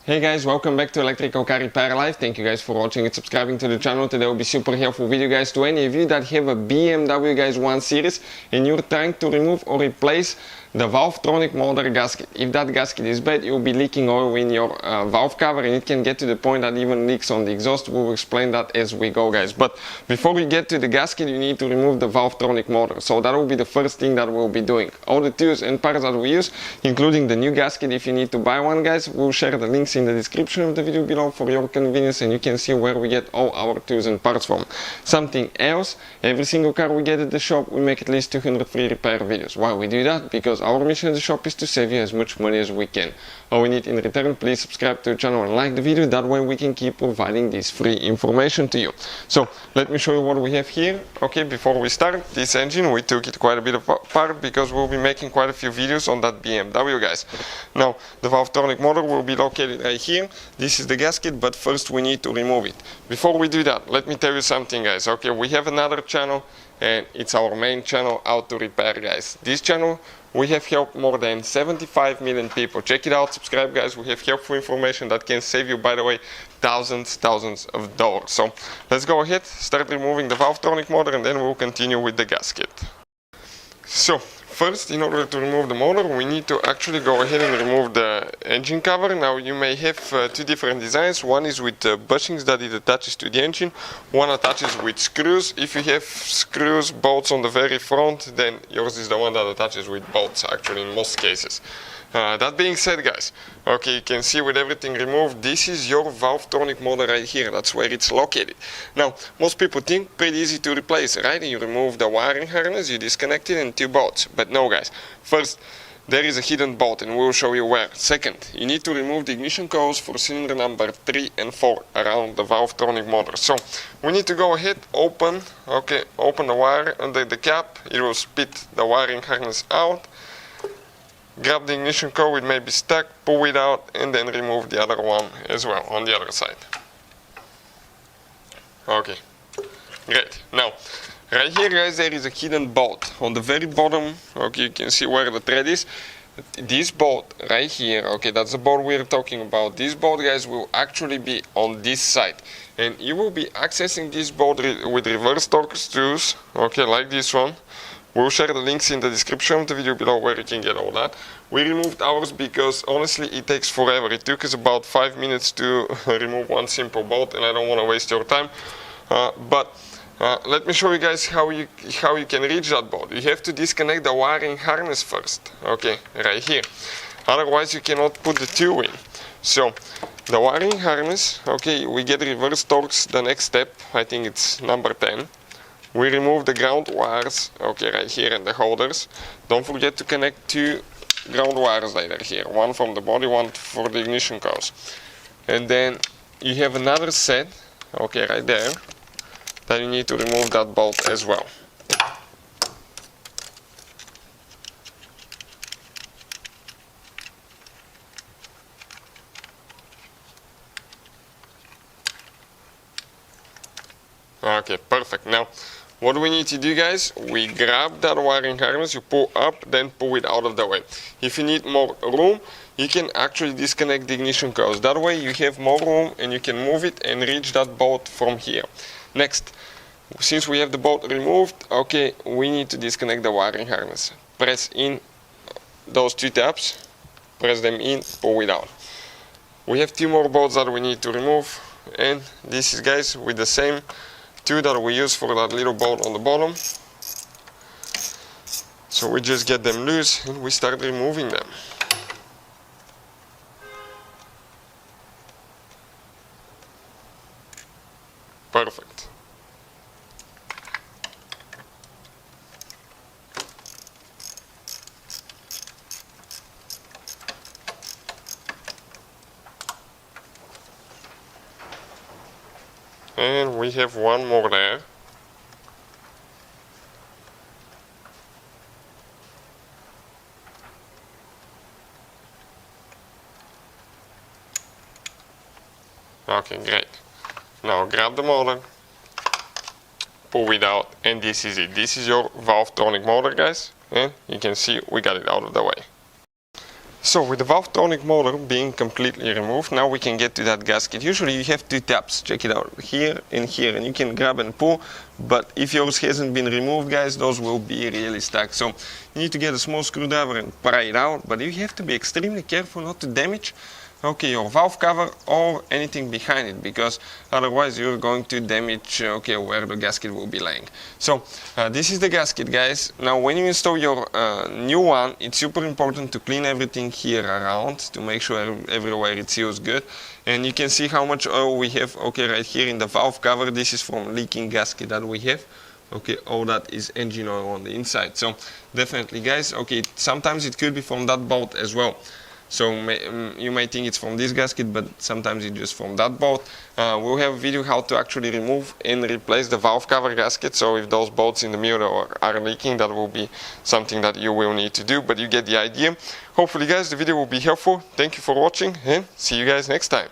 Hey guys, welcome back to Electrical Car Repair Live. Thank you guys for watching and subscribing to the channel. Today will be super helpful video guys to any of you that have a BMW guys 1 Series and you're trying to remove or replace the VALVETRONIC motor gasket. If that gasket is bad, you'll be leaking oil in your valve cover and it can get to the point that even leaks on the exhaust. We will explain that as we go guys. But before we get to the gasket, you need to remove the VALVETRONIC motor. So that will be the first thing that we'll be doing. All the tools and parts that we use, including the new gasket if you need to buy one guys, we'll share the links in the description of the video below for your convenience and you can see where we get all our tools and parts from. Something else, every single car we get at the shop, we make at least 200 free repair videos. Why we do that? Because our mission at the shop is to save you as much money as we can. All we need in return, please subscribe to the channel and like the video, that way we can keep providing this free information to you. So let me show you what we have here. Okay, before we start, this engine we took it quite a bit apart because we'll be making quite a few videos on that BMW guys. Now the VALVETRONIC motor will be located right here. This is the gasket, but first we need to remove it. Before we do that, let me tell you something guys. Okay, we have another channel and it's our main channel, How to Repair guys. This channel we have helped more than 75 million people. Check it out, subscribe guys, we have helpful information that can save you, by the way, thousands of dollars. So let's go ahead, start removing the VALVETRONIC motor and then we'll continue with the gasket. So first, in order to remove the motor, we need to actually go ahead and remove the engine cover. Now you may have two different designs. One is with bushings that it attaches to the engine, one attaches with screws. If you have screws, bolts on the very front, then yours is the one that attaches with bolts actually in most cases. That being said guys, okay, you can see with everything removed, this is your VALVETRONIC motor right here, that's where it's located. Now, most people think pretty easy to replace, right? You remove the wiring harness, you disconnect it and two bolts. But no guys, first, there is a hidden bolt and we'll show you where. Second, you need to remove the ignition coils for cylinder number 3 and 4 around the VALVETRONIC motor. So, we need to go ahead, open the wire under the cap, it will spit the wiring harness out. Grab the ignition coil, it may be stuck, pull it out and then remove the other one as well on the other side. Okay, great. Now, right here guys, there is a hidden bolt. On the very bottom, okay, you can see where the thread is. This bolt right here, okay, that's the bolt we're talking about. This bolt guys will actually be on this side. And you will be accessing this bolt with reverse torque screws, okay, like this one. We'll share the links in the description of the video below where you can get all that. We removed ours because honestly it takes forever. It took us about 5 minutes to remove one simple bolt and I don't want to waste your time. Let me show you guys how you can reach that bolt. You have to disconnect the wiring harness first. Okay, right here. Otherwise you cannot put the two in. So the wiring harness, okay, we get reverse torques the next step. I think it's number 10. We remove the ground wires, okay, right here and the holders. Don't forget to connect two ground wires later here. One from the body, one for the ignition coils. And then you have another set, okay, right there, that you need to remove that bolt as well. Okay, perfect. Now, what we need to do guys, we grab that wiring harness, you pull up, then pull it out of the way. If you need more room, you can actually disconnect the ignition coils. That way you have more room and you can move it and reach that bolt from here. Next, since we have the bolt removed, okay, we need to disconnect the wiring harness. Press in those two tabs, press them in, pull it out. We have two more bolts that we need to remove, and this is guys with the same two that we use for that little bolt on the bottom. So we just get them loose and we start removing them. Perfect. And we have one more there. Okay, great. Now grab the motor, pull it out, and this is it. This is your VALVETRONIC motor, guys, and you can see we got it out of the way. So with the Valvetronic motor being completely removed, now we can get to that gasket. Usually you have two tabs, check it out, here, and you can grab and pull, but if yours hasn't been removed, guys, those will be really stuck. So you need to get a small screwdriver and pry it out, but you have to be extremely careful not to damage your valve cover or anything behind it, because otherwise you're going to damage where the gasket will be laying. So this is the gasket, guys. Now when you install your new one, it's super important to clean everything here around to make sure everywhere it seals good. And you can see how much oil we have right here in the valve cover. This is from leaking gasket that we have. All that is engine oil on the inside. So definitely, guys, sometimes it could be from that bolt as well. So you may think it's from this gasket, but sometimes it's just from that bolt. We'll have a video how to actually remove and replace the valve cover gasket. So if those bolts in the middle are leaking, that will be something that you will need to do, but you get the idea. Hopefully, guys, the video will be helpful. Thank you for watching, and see you guys next time.